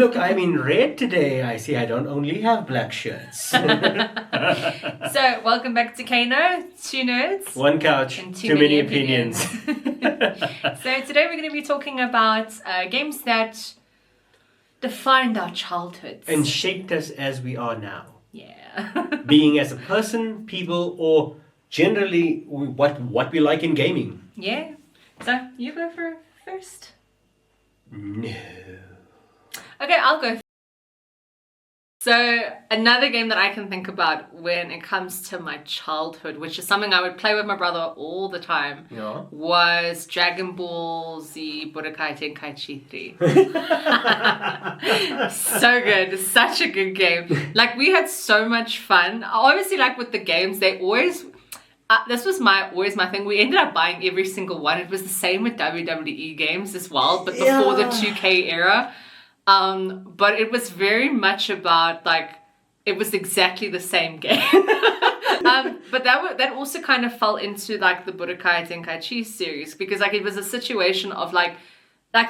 look, I'm in red today. I see I don't only have black shirts. So, welcome back to KayNo, 2 nerds. One couch, And too many opinions. So today we're going to be talking about games that defined our childhoods. And shaped us as we are now. Yeah. Being as a person, people, or generally what we like in gaming. Yeah. So, you go for first. No. Okay, I'll go. So, another game that I can think about when it comes to my childhood, which is something I would play with my brother all the time, was Dragon Ball Z Budokai Tenkaichi 3. So good. Such a good game. Like, we had so much fun. Obviously, like with the games, they always... this was always my thing. We ended up buying every single one. It was the same with WWE games as well, but before the 2K era. But it was very much about like it was exactly the same game. But that also kind of fell into like the Budokai Tenkaichi series because like it was a situation of like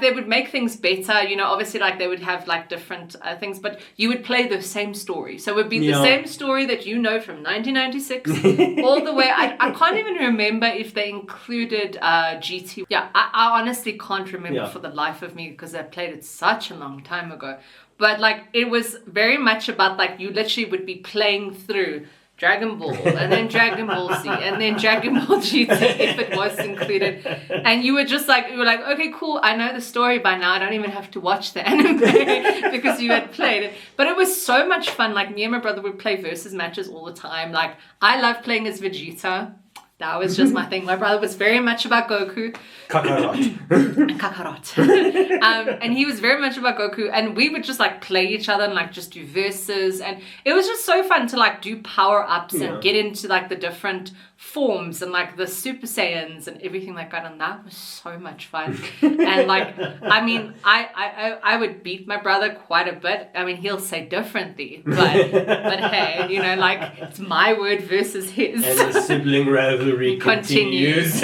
they would make things better, you know, obviously like they would have like different things, but you would play the same story. So it would be the same story that you know from 1996 all the way. I can't even remember if they included GT. Yeah, I honestly can't remember for the life of me because I played it such a long time ago. But like it was very much about like you literally would be playing through Dragon Ball, and then Dragon Ball Z, and then Dragon Ball GT if it was included. And you were like, okay, cool, I know the story by now. I don't even have to watch the anime because you had played it. But it was so much fun. Like me and my brother would play versus matches all the time. Like I loved playing as Vegeta. That was just my thing. My brother was very much about Goku. Kakarot. And he was very much about Goku. And we would just like play each other and like just do verses. And it was just so fun to like do power-ups and get into like the different forms and like the Super Saiyans and everything like that. And that was so much fun. And like, I mean, I would beat my brother quite a bit. I mean, he'll say differently. But hey, you know, like it's my word versus his. And the sibling rivalry continues.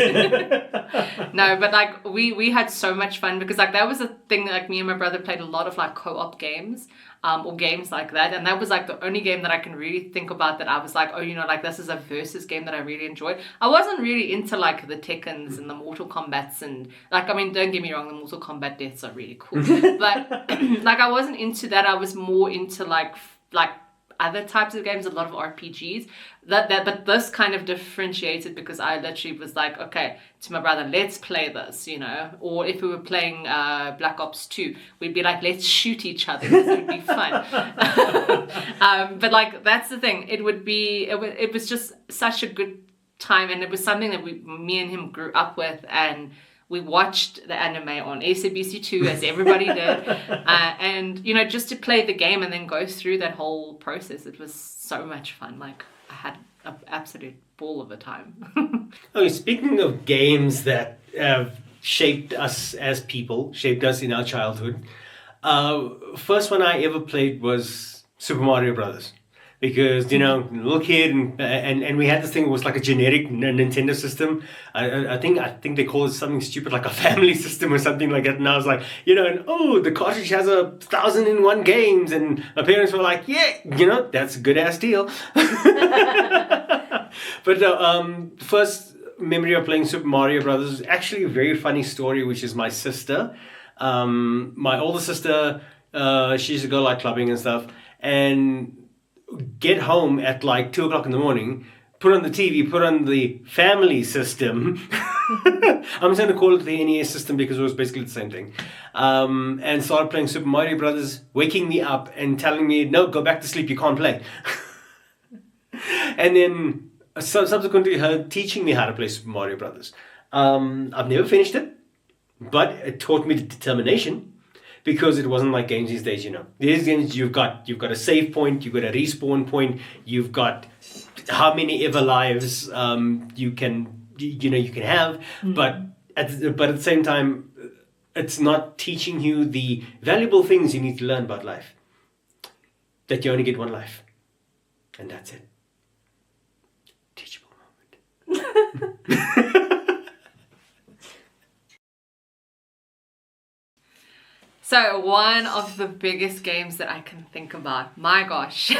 No, but like we had so much fun because like that was a thing that like me and my brother played a lot of like co-op games or games like that, and that was like the only game that I can really think about that I was like, oh, you know, like this is a versus game that I really enjoyed. I wasn't really into like the Tekkens and the Mortal Kombats and like, I mean, don't get me wrong, the Mortal Kombat deaths are really cool, but like I wasn't into that. I was more into like other types of games, a lot of RPGs. But this kind of differentiated because I literally was like, okay, to my brother, let's play this, you know. Or if we were playing Black Ops 2, we'd be like, let's shoot each other because it would be fun. But like that's the thing. It was just such a good time, and it was something that me and him grew up with, and we watched the anime on SABC2 as everybody did. And, you know, just to play the game and then go through that whole process, it was so much fun. Like, I had an absolute ball of a time. Oh, speaking of games that have shaped us as people, shaped us in our childhood, first one I ever played was Super Mario Brothers. Because, you know, little kid and we had this thing, it was like a generic Nintendo system. I think they call it something stupid like a family system or something like that. And I was like, you know, and the cartridge has 1,001 games. And my parents were like, yeah, you know, that's a good ass deal. But first memory of playing Super Mario Brothers is actually a very funny story, which is my sister. My older sister, she used to go like clubbing and stuff. And get home at like 2 o'clock in the morning, put on the TV, put on the family system. I'm just going to call it the NES system because it was basically the same thing. And started playing Super Mario Brothers, waking me up and telling me, no, go back to sleep, you can't play. And then subsequently her teaching me how to play Super Mario Brothers. I've never finished it, but it taught me the determination. Because it wasn't like games these days, you know. These games, you've got a save point, you've got a respawn point, you've got how many ever lives you can have. But at the same time, it's not teaching you the valuable things you need to learn about life. That you only get one life, and that's it. Teachable moment. So one of the biggest games that I can think about, my gosh,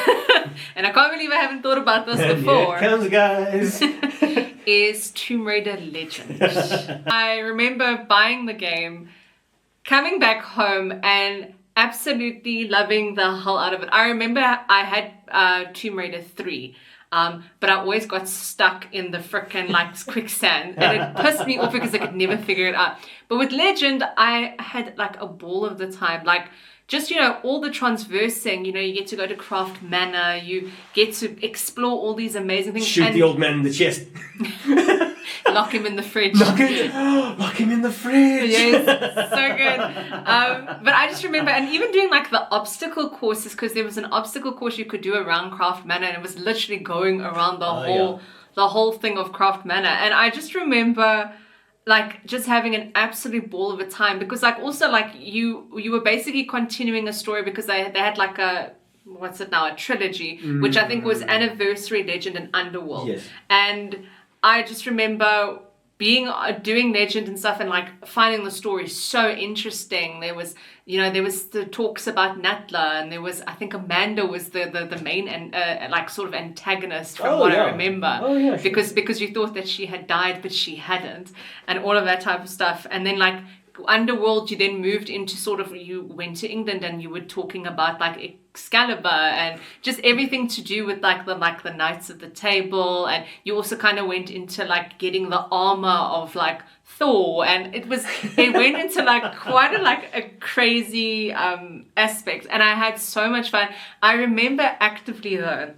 and I can't believe I haven't thought about this before. Here it comes, guys. Is Tomb Raider Legend. I remember buying the game, coming back home and absolutely loving the hell out of it. I remember I had Tomb Raider 3. But I always got stuck in the frickin' like quicksand, and it pissed me off because I could never figure it out. But with Legend, I had like a ball of the time. Like just, all the transversing, you get to go to Craft Manor, you get to explore all these amazing things. Shoot the old man in the chest. Lock him in the fridge. Lock him in the fridge. Yes, so good. But I just remember, and even doing like the obstacle courses, because there was an obstacle course you could do around Craft Manor, and it was literally going around the whole thing of Craft Manor. And I just remember like just having an absolute ball of a time, because like also like you were basically continuing a story, because they had like a trilogy, which I think was Anniversary, Legend, and Underworld. Yes. And I just remember doing Legend and stuff, and like finding the story so interesting. There was the talks about Natla, and there was, I think Amanda was the main and like sort of antagonist from I remember. Oh yeah. Sure. Because you thought that she had died, but she hadn't, and all of that type of stuff. And then like Underworld, you then moved into sort of, you went to England and you were talking about like Excalibur and just everything to do with like the Knights of the Table, and you also kind of went into like getting the armor of like Thor, and it went into like quite a crazy aspect, and I had so much fun. I remember actively though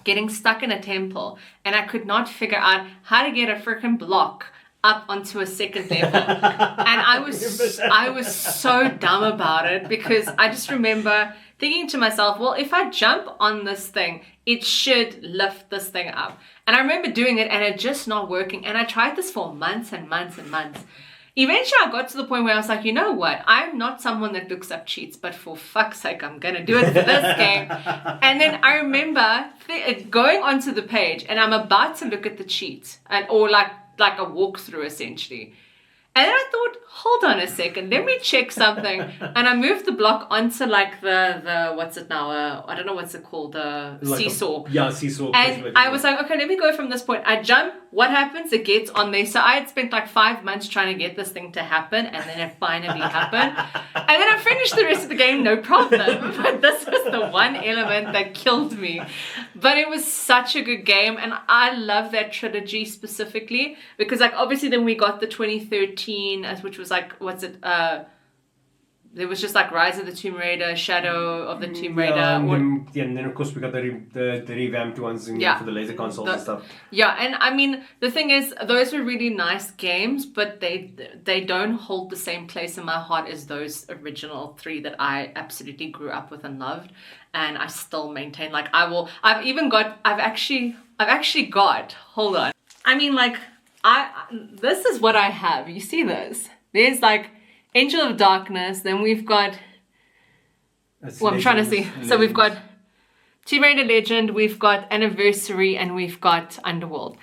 getting stuck in a temple, and I could not figure out how to get a freaking block up onto a second level. And I was so dumb about it, because I just remember thinking to myself, well, if I jump on this thing, it should lift this thing up. And I remember doing it and it just not working. And I tried this for months and months and months. Eventually I got to the point where I was like, you know what? I'm not someone that looks up cheats, but for fuck's sake, I'm going to do it for this game. And then I remember going onto the page, and I'm about to look at the cheats, or like a walkthrough essentially. And then I thought, hold on a second, let me check something. And I moved the block onto like the what's it now? I don't know what's it called, the like seesaw. Seesaw. And I was like, okay, let me go from this point. I jump. What happens? It gets on there. So I had spent like 5 months trying to get this thing to happen, and then it finally happened. And then I finished the rest of the game, no problem. But this was the one element that killed me. But it was such a good game, and I love that trilogy specifically, because like obviously then we got the 2013, which was like, there was just like Rise of the Tomb Raider, Shadow of the Tomb Raider. And then of course we got the revamped ones for the laser consoles and stuff. Yeah, and I mean, the thing is, those were really nice games, but they don't hold the same place in my heart as those original 3 that I absolutely grew up with and loved. And I still maintain, like, I've actually got, hold on. I mean, like, this is what I have. You see this? There's like Angel of Darkness, then we've got, I'm trying to see. So we've got Tomb Raider Legend, we've got Anniversary, and we've got Underworld.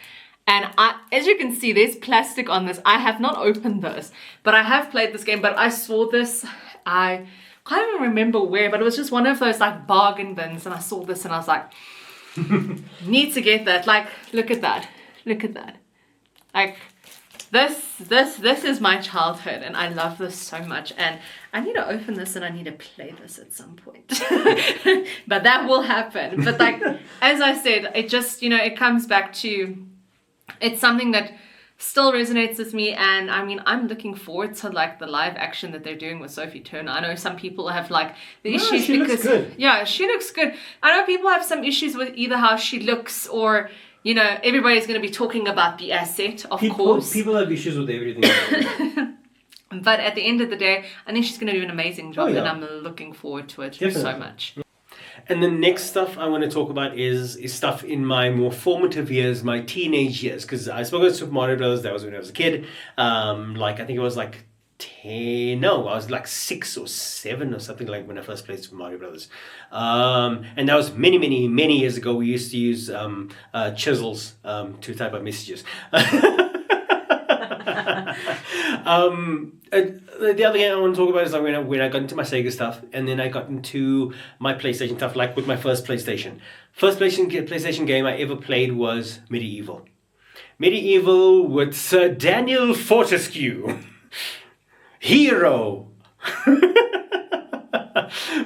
And as you can see, there's plastic on this. I have not opened this, but I have played this game. But I saw this, I can't even remember where, but it was just one of those like bargain bins, and I saw this and I was like, need to get that. Like, look at that. Look at that. Like, this is my childhood, and I love this so much, and I need to open this and I need to play this at some point. But that will happen. But like, as I said, it just, it comes back to, it's something that still resonates with me. And I mean, I'm looking forward to like the live action that they're doing with Sophie Turner. I know some people have like the issues she because looks good. Yeah, she looks good. I know people have some issues with either how she looks, or everybody's going to be talking about the asset, of course. People have issues with everything. But at the end of the day, I think she's going to do an amazing job, and I'm looking forward to it so much. And the next stuff I want to talk about is stuff in my more formative years, my teenage years. Because I spoke about Super Mario Bros. That was when I was a kid. I think it was like 10, no, I was like 6 or 7 or something, like when I first played Super Mario Brothers. And that was many, many, many years ago. We used to use chisels to type up messages. The other game I want to talk about is like when I got into my Sega stuff, and then I got into my PlayStation stuff, like with my first PlayStation. First PlayStation game I ever played was MediEvil. MediEvil with Sir Daniel Fortescue. Hero.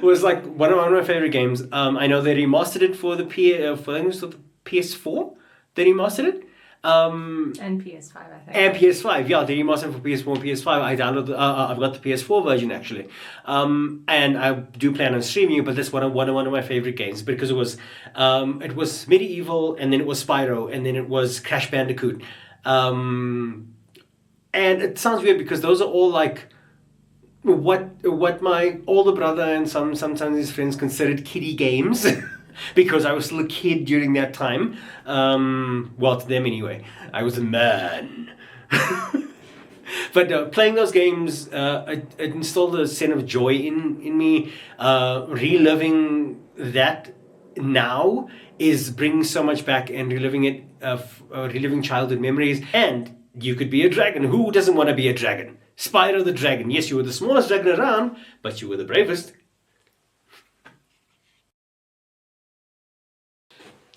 Was like one of my favorite games. I know they remastered it for the PS4. They remastered it. And PS5, I think. And PS5, yeah, they remastered for PS4 and PS5. I downloaded. I've got the PS4 version actually, and I do plan on streaming it. But that's one of my favorite games because it was MediEvil, and then it was Spyro, and then it was Crash Bandicoot. And it sounds weird because those are all like what my older brother and sometimes his friends considered kiddie games. Because I was still a kid during that time. Well, to them anyway. I was a man. But playing those games, it installed a sense of joy in me. Reliving that now is bringing so much back and reliving childhood memories. And you could be a dragon. Who doesn't want to be a dragon? Spyro the Dragon. Yes, you were the smallest dragon around, but you were the bravest.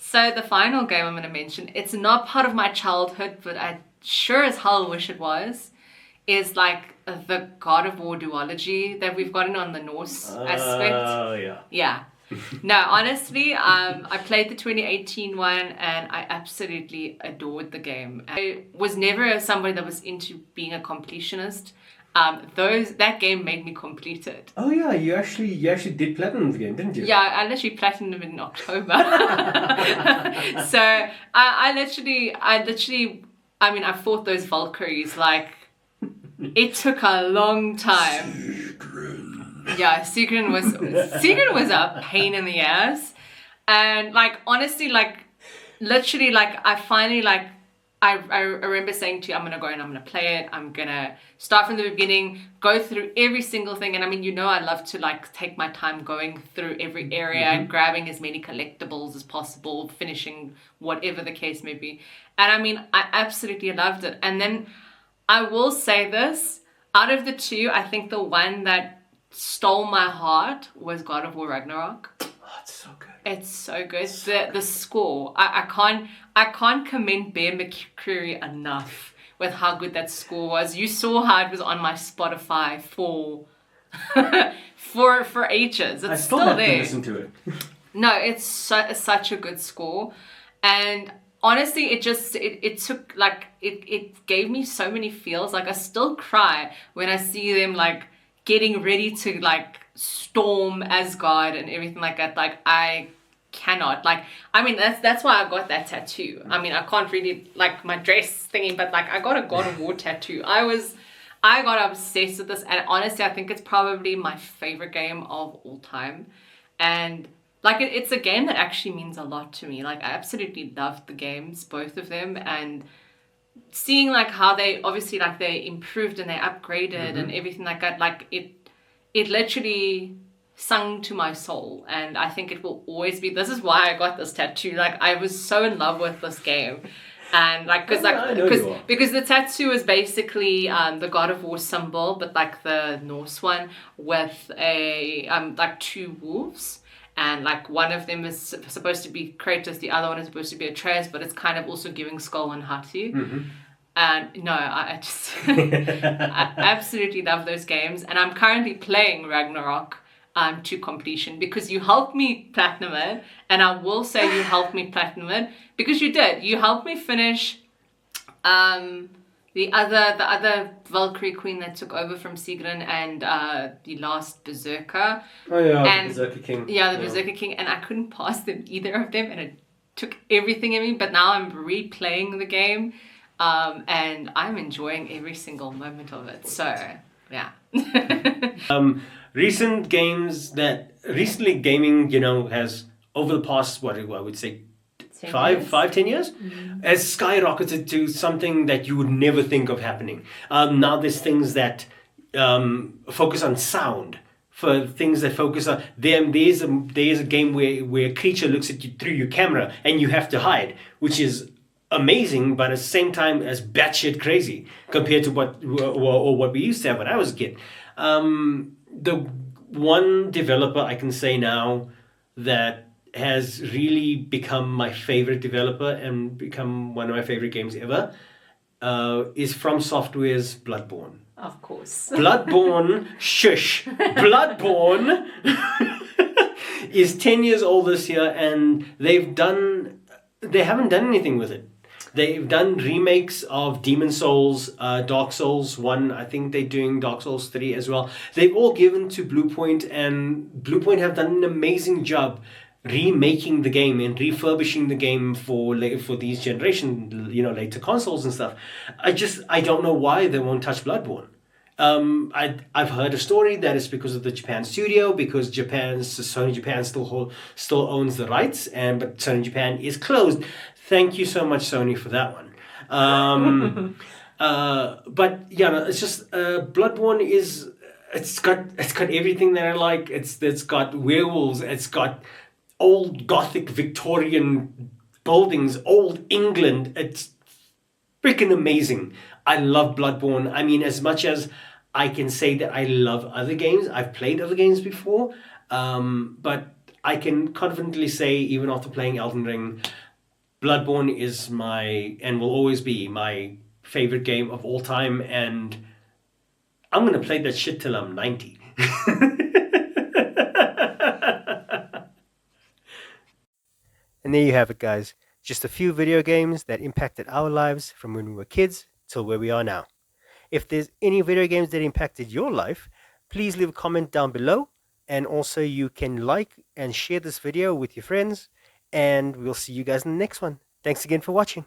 So the final game I'm going to mention, it's not part of my childhood, but I sure as hell wish it was, is like the God of War duology that we've gotten on the Norse aspect. Oh, yeah. Yeah. No, honestly, I played the 2018 one and I absolutely adored the game. I was never somebody that was into being a completionist. That game made me complete it. Oh yeah, you actually did platinum the game, didn't you? Yeah, I literally platinumed in October. So I fought those Valkyries like it took a long time. Yeah, Sigrun was a pain in the ass, and like honestly, like literally, like I finally like. I remember saying to you, I'm going to go and I'm going to play it. I'm going to start from the beginning, go through every single thing. And I mean, you know, I love to like take my time going through every area and grabbing as many collectibles as possible, finishing whatever the case may be. And I mean, I absolutely loved it. And then I will say this, out of the two, I think the one that stole my heart was God of War Ragnarok. Oh, it's so good. It's so good. The score. I can't commend Bear McCreary enough with how good that score was. You saw how it was on my Spotify for ages. It's still have there. To listen to it. No, it's such a good score, and honestly, it took like it gave me so many feels. Like I still cry when I see them like getting ready to like storm Asgard and everything like that. Like I cannot, like, I mean, that's why I got that tattoo. I mean, I can't really like my dress thingy, but like I got a God of War tattoo. I got obsessed with this, and honestly I think it's probably my favorite game of all time. And like it's a game that actually means a lot to me. Like I absolutely loved the games, both of them, and seeing like how they obviously like they improved and they upgraded and everything like that, like it literally sung to my soul, and I think it will always be. This is why I got this tattoo. Like I was so in love with this game, and like because the tattoo is basically the God of War symbol, but like the Norse one with a like two wolves, and like one of them is supposed to be Kratos, the other one is supposed to be Atreus, but it's kind of also giving Skull and Hati. And no, I just I absolutely love those games, and I'm currently playing Ragnarok to completion because you helped me platinum it, and I will say you helped me platinum it because you did. You helped me finish the other Valkyrie queen that took over from Sigrun, and the last Berserker. Oh yeah, and, the Berserker King. Yeah, the Berserker King, and I couldn't pass them, either of them, and it took everything in me. But now I'm replaying the game, and I'm enjoying every single moment of it. So yeah. Recently gaming, you know, has over the past what I would say 10 years, has skyrocketed to something that you would never think of happening. Now there's things that focus on sound, for things that focus on them. There's a game where a creature looks at you through your camera and you have to hide, which is amazing, but at the same time as batshit crazy compared to what we used to have when I was a kid. The one developer I can say now that has really become my favorite developer and become one of my favorite games ever is From Software's Bloodborne. Of course. Bloodborne, shush. Bloodborne is 10 years old this year, and they haven't done anything with it. They've done remakes of Demon Souls, Dark Souls 1. I think they're doing Dark Souls 3 as well. They've all given to Bluepoint, and Bluepoint have done an amazing job remaking the game and refurbishing the game for these generation, later consoles and stuff. I don't know why they won't touch Bloodborne. I've heard a story that it's because of the Japan studio, because Sony Japan still owns the rights, but Sony Japan is closed. Thank you so much, Sony, for that one. But yeah, it's just Bloodborne is it's got everything that I like. It's got werewolves. It's got old Gothic Victorian buildings, old England. It's freaking amazing. I love Bloodborne. I mean, as much as I can say that I love other games, I've played other games before, but I can confidently say, even after playing Elden Ring, Bloodborne is and will always be my favorite game of all time, and I'm going to play that shit till I'm 90. And there you have it, guys. Just a few video games that impacted our lives from when we were kids till where we are now. If there's any video games that impacted your life, please leave a comment down below. And also you can like and share this video with your friends. And we'll see you guys in the next one. Thanks again for watching.